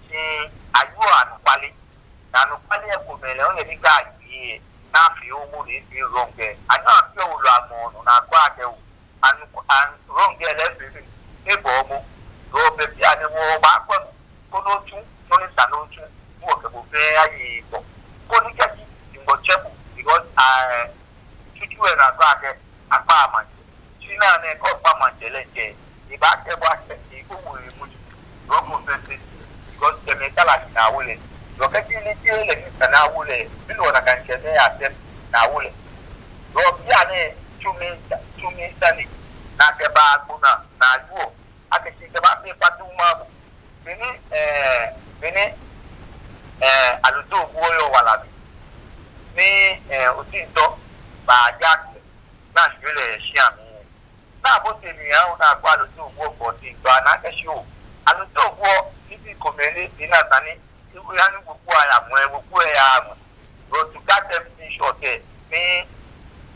ti ayu anu pali e ko me le o ye ni ka yi na fi o mo ni fi ronge ana fi o lo amo na kwa ke o anu ronge le bi e bo mo ro be bi ani wo ba ko no tu no ni sa no tu wo ke bo fe ayi bo ko ni ka ti mo chebu because tutu e na kwa ke apa ma china ne ko pa ma jele je iba ke bo ase iku wo mu ro ko fe because ke me kala na wole ro ke ti ni le ni na wole bi lo na kan che ne ase na wole ro bi ane chumi sani na ke ba kuna na juo ake ti ke ba pe patu ma bini aluto wo wala bi ni otinto ba jake na shule shiami na bo te ni an na kwa aluto wo ko ti gba na ke sho aluto wo ti ko mele ina tani iwu ya ni gbogbo aya mo gbogbo ya mo ro to got everything short ni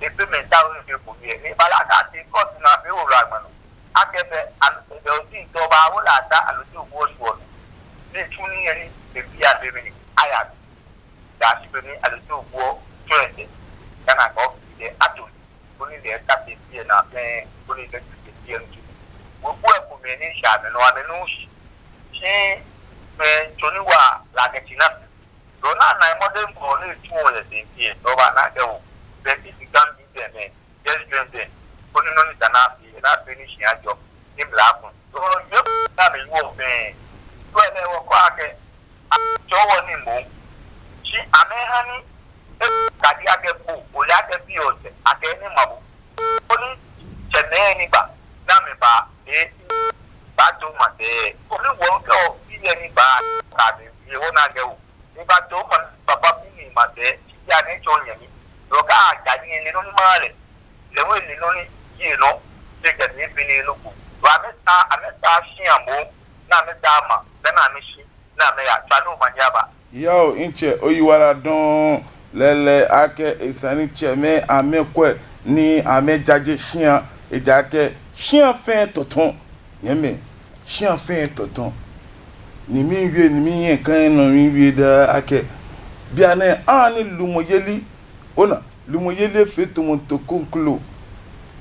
the payment down in the book ni balaka ti cost na be o ra gbonu akebe aluto otinto ba wo la da aluto wo so ni tuni ni be bia be ni aya da si be ni aluto wo trend kana ko de atu oni le ta pe ti na pe oni le ti ti en tu gbogbo e ko me ni sha me no ame no shi me toni wa la ke ti na do na na mo de mo ni tu o le ti ti do ba na ke o be ti ti kan bi de me just join them oni no ni na pe ni shi ajo ni bla kun do yo na me wo be to ele wo ko ake jo wo ni mo shi ame hani kadi ake bu ole ake bi ose ake ni mabu oni chene ni ba na me ba ba to ma de oni wo ko ile ni ba ka de ye wo na ge o ni ba to ma papa bi ni ma de ya ni jo yen ni lo ka ja ni ni no ni ma le wo ni no ni yi no de ke ni bi ni lo ku wa me ta shi amo na me da ma na me shi na me ya ta no ma ya ba yo inche oyiwara don lele ake esani cheme amekwe ni amejaje shian ejake shian fin toton yeme shian fin toton ni mi wie ni mi yen kan no mi wie da ake bia na ani lumoyeli ona lumoyeli fe to mon to conclo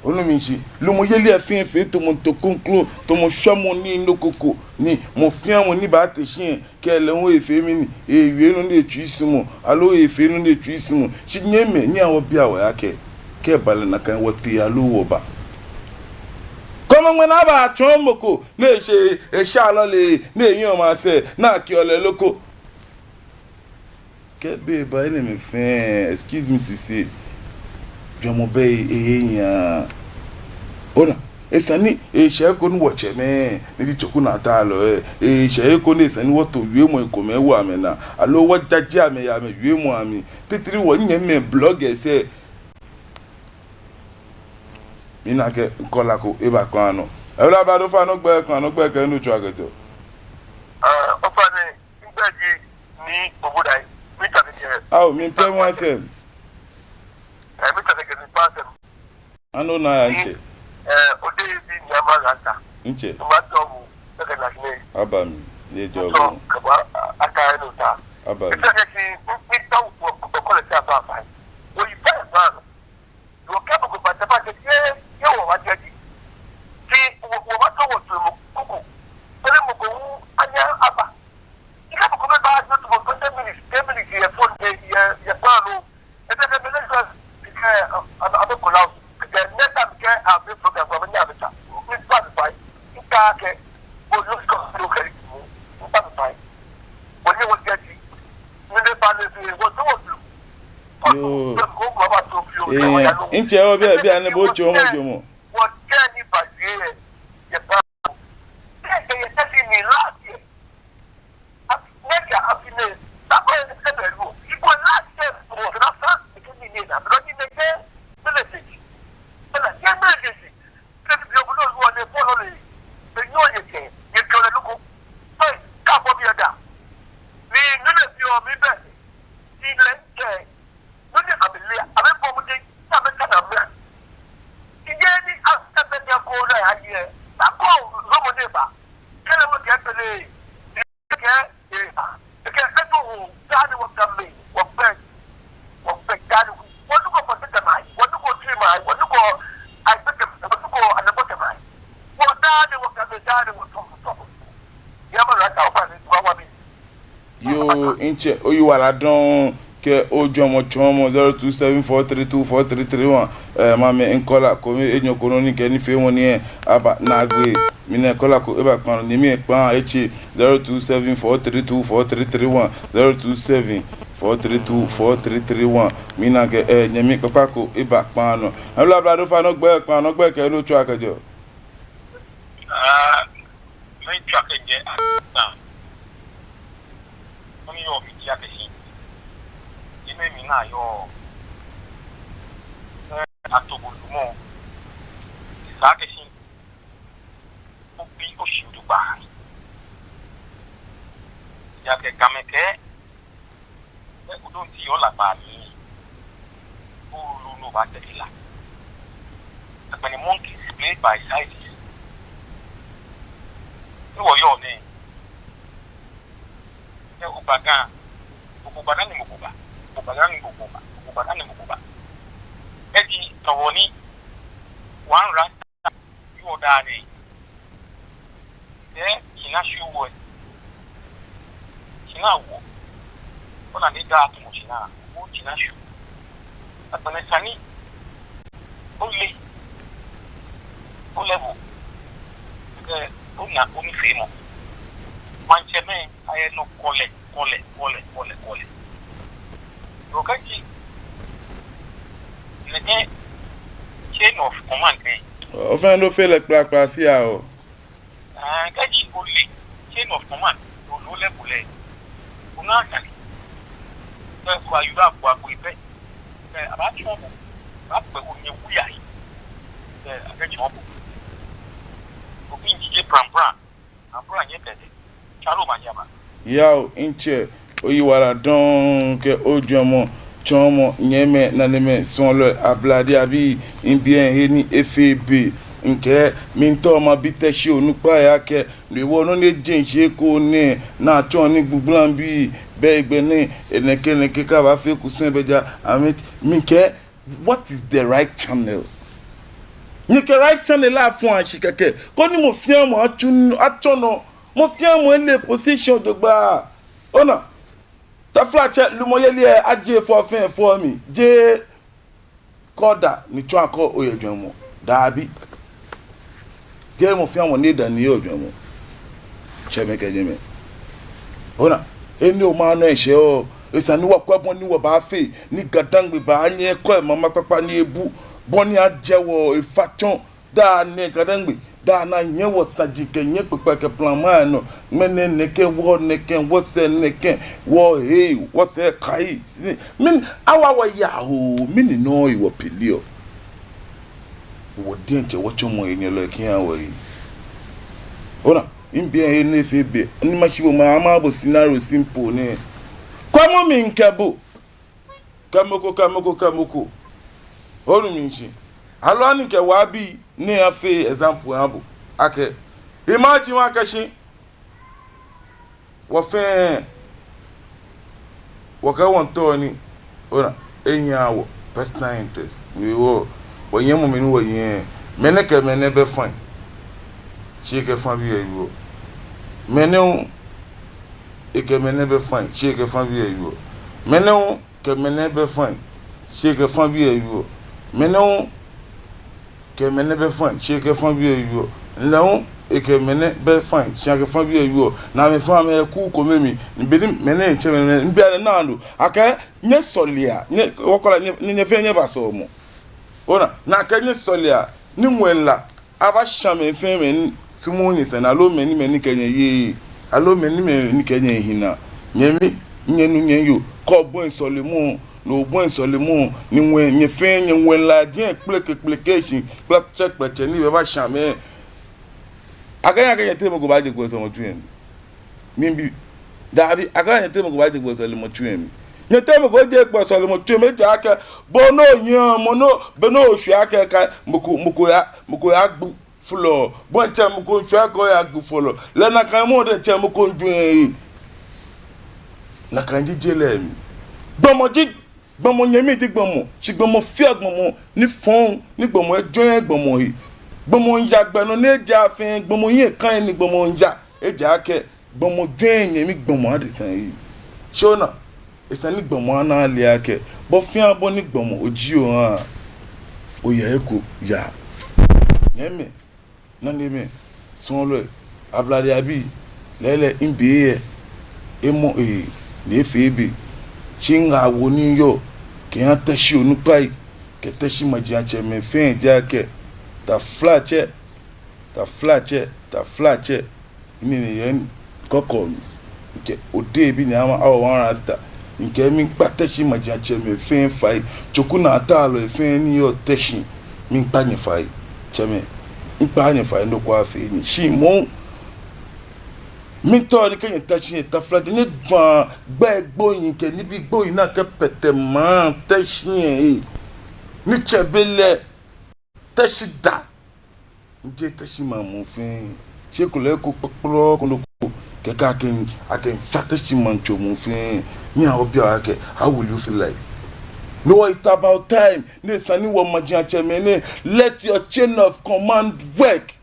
onu mi ji lumoyeli afin fe to mon to conclo to mo shamo ni nokoko ni mo fian mo ni ba te shin ke le won efe mi ni ewie no le tuisimo alo efe no le tuisimo shi nyeme ni awo bia wa ake ke bale na kan wote alo wo ba komo ngwe na ba chomoko na se e sha lo le na eyin ma se na ki ole loko ke be ba ene me fin excuse me to say jomo be eyan ona esani se ko nu woche me ni di choku na ta lo se ko ni esani wo to wie mo ko me wa me na alo wo jaji ame ya me wie mo ami titiri wo nyen me blog ese ina ke kola ko e ba kan no e la ba do fa no gbe kan no gbe ke nu chu agejo o fa ni Aw, me pay one sem. Me tell you the person. Ano na nche. Ode bi nyama ranta. Nche. Ma job e na ni. Aba mi, ne job. So, ka aka no ta. Aba. It's actually we don't work for quality of our we pay man. You can go back to the you what you see what to kuku. Ele mo go anya aba. You can go back to 20 minutes, 10 minutes here for the ya palo. And then the next other collapse. The next time care have been program from Nyabita. We pass by. You can get what looks to carry. You pass by. When you will get Inche obi abi ane bo cho mo jomo. What can you buy here? You buy. You take me last year. Make your happiness. That was the same rule. You go last year was not fast. You can be near. But you make it. Message. But you message. If you don't want to follow me, then you know you can. You can look. Hey, come over here down. Me, none of you are me back. Yo, inche oyu wala don ke ojomo chomo 0274324331 mame enkola ko me enyo kono ni ke ni fe won ni aba na gbe mi na enkola ko eba pan ni mi pan echi 0274324331 0274324331 mi na ke nyemi papa ko eba pan no bla bla do fa no gbe pan no gbe ke no chu akajo me track je na yo mi ya ke sin ime mi na yo atobulumo sa ke sin o bi o shudu ba ya ke kameke e udon ti yo la ba ni o lu no ba te la the monkey split by sizes no yo ne Ubaga ni mukuba. Eti tawoni one rasta you dani. Kina shuwo. Kina wo. Ona ni da tu kina. O kina shu. Atone sani. Ole. Olevo. Una unifemo. Mancheme aye no kole. Rokaji le chain of command o fe no fe le kpakpa fia o kaji ole chain of command o lo le bule una kali kwa yuba kwa ipe aba chobo ba pe o nye wuya yi aka chobo o pinji je pram nye tete charo manyama Yao inche oyiwara don ke ojomo chomo nyeme na neme sonlo abladi abi imbien heni FB nke minto ma biteshi onupa ya ke lewo no ne jinse ko ne na chon ni gbugbulan bi be egbe ni eneke ka ba fe kusun beja amit minke what is the right channel Nike right channel la fun ashikeke ko ni mo fian mo atuno mo fian mo le position de gba ona ta flache lumoyele aje for mi je koda ni tun ako oyejo mo dabi je mo fian mo ni dan ni ojo mo chemeke jeme ona eni o ma no ese o esani wa kwa bon ni wo ba fe ni gadangbe ba anye ko e mama papa ni ebu boni ajewo ifachon da ne gadangbe da na yen wo sajike yen pepe ke plan ma no mene neke wo se neke wo hey wo se kai min awa wa ya ho min no iwo pelio wo dente wo chomo yen lo kian wo yi ona imbie ne febe ni ma shibo ma ama bo scenario simple ne kwa mo mi nkebo kamoko onu minchi alo ani ke wa bi ni afi example abo ake imagine wa kashi wo fe wo ka won to ni ona enyawo personal interest mi wo yen mo mi ni wo yen mene be fine cheke fan bi eyo mene o eke mene be fine cheke fan bi eyo mene o ke mene be fine cheke fan bi eyo mene o ke mene be fine cheke fan bi eyo nla eke mene be fine cheke fan bi eyo na me fan me ku ko memi nbedi mene eche mene nbia na ando aka nye solia nye wokola nye fe nye baso mo ona na aka nye solia ni mwenla aba shame fe men sumuni sana alo meni kenye ye alo meni kenye hina nyemi nyenu nyeyo ko bon solemu no bon solemu ni nwe nye fe nye mwenla dien plecation check ni be ba shame akanya temo ko ba de ko so mo tuem mimbi dabi akanya temo ko ba de ko so le mo tuem nye temo ko je ko so le mo tuem e ja ka bono yan mono beno osu aka ka moko ya gbu fulo bon cham ko nchwa ko ya gbu fulo le na kan mo de cham ko ndun na kan jele mi gbomo nyemi di gbomo si gbomo fi agbomo ni fon ni gbomo ejo gbomo yi gbomo nja gbenu ne ja fin gbomo yin kan ni gbomo nja e ja ke gbomo dwen nyemi gbomo adisan yi shona esan ni gbomo ana le ake bo fi abo ni gbomo oji o han o ye ko ya nyeme nandeme sonlo ablade abi lele imbe emo le febe chinga woni yo ke han tashi onu pai ke tashi maji ache me fen ja ke ta flache ni yen koko ke ode bi ni ama awo wan rasta nke mi patashi maji ache me fen fai choku na atalo fen ni yo tashi mi panye fai cheme mpanye fai ndo kwa fe ni shi mo mi to ni ke tashi ta flache ni dwan gba egboyin ke ni bi gboyin na ke pete man tashi ni chebele tashi da nje tashi ma mo fe se ko le ko poporo ko ke ka ken aken tashi man cho mo fe ni a obi ake how will you feel like no it's about time ne sani wo maji achemene let your chain of command work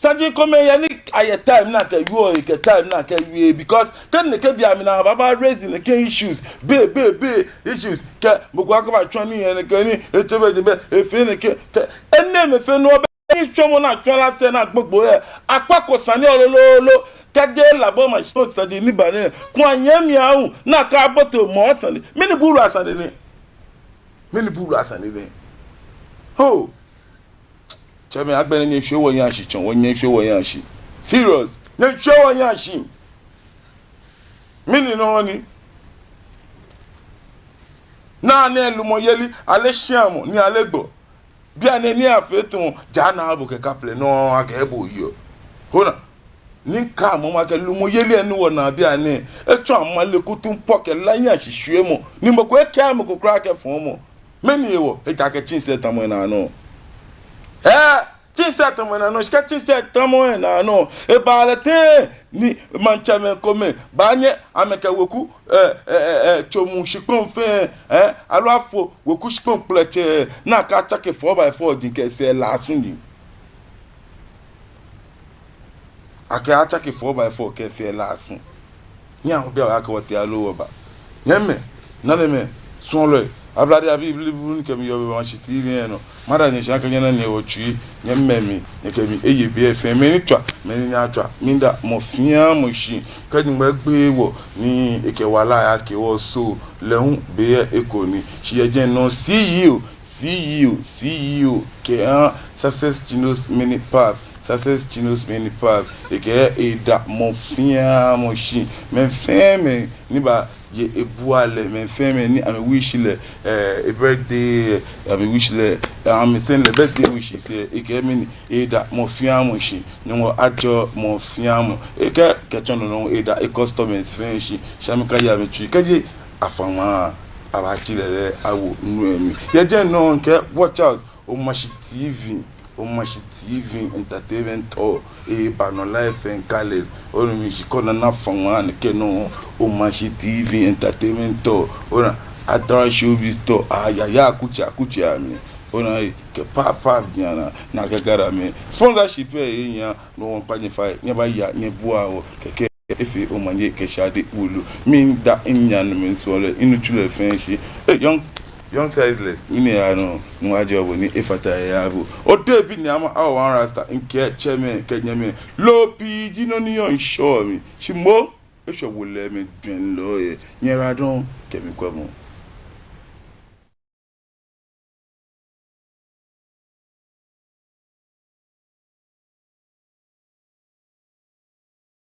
Saji come yani aye time na ke you ke time na ke you because can ke bia mi na baba raising the issues be issues ke mo kwa ko ba twani yen ke ni etebe efe ne ke enne me fe no be twomo na twola se na gbogbo e apako sani ololo kaje labo ma so sadi ni bane kun anyami ahun na ka boto mo sani mini buru asande ni ho chame agbene nye hwe wo yan shi chon wo nye hwe wo yan shi serious nye hwe wo yan shi mini no ni na ne lumo yeli ale shiamo ni alegbo bi ane ni afetun jana abu ke kaple no agebo yo hona ni ka mo ma ke lumo yeli enu wo na bi ane etu amale kutun poke layan hihwe mo ni mo ko e ka mo ko kra ke fon mo meni ewo e ta ke chin se tamo na no chinset mona no shika chinset tamo na no e balete ni manchame come banye ameka woku chomu shikon fe alo afo woku shikon pleche na ka chake 4x4 dinke se lasun ni aka chake 4x4 ke se lasun nya obi aka wote alo ba nyeme naneme sonlo ablade abi blibun kemi yobe ma chiti no mara nye shaka nyana ne otui nyemmemi nyekemi eyebe efe meni twa meni nya twa minda mofia moshi kadi gbagbe wo ni ekewala ya ke wo so lehun be ekoni shiyeje no CEO ke success chinos mini path eke eda mofia moshi men feme ni ba ye ebuale me feme ni am wish le a birthday am wish le am send le birthday wish say e ke me e da mo fiam shi ni mo ajo mo fiam e ke chono no e da e customers fen shi shamika ya me twi kaje afama abachilele awo nu emi ye je no nke watch out o mashi TV entertainment or e bano life en kale o mi shikona na fama ne ke no o mashi TV entertainment or ona atra showbiz to ya kucha mi ona ke papa biana na gagara me sponsorship e nya no won panyefy nya ba ya nya bua o keke efe o manye ke shade wulu min da nya no min so le inu chule fenshi young sizeless mini ano no ajobo ni efata ya bu o de bi ni ama aw one rasta nke cheme kenyeme lopi jino ni yon show mi shimo e show wo le me dwen lo e nyera don kemi kwemo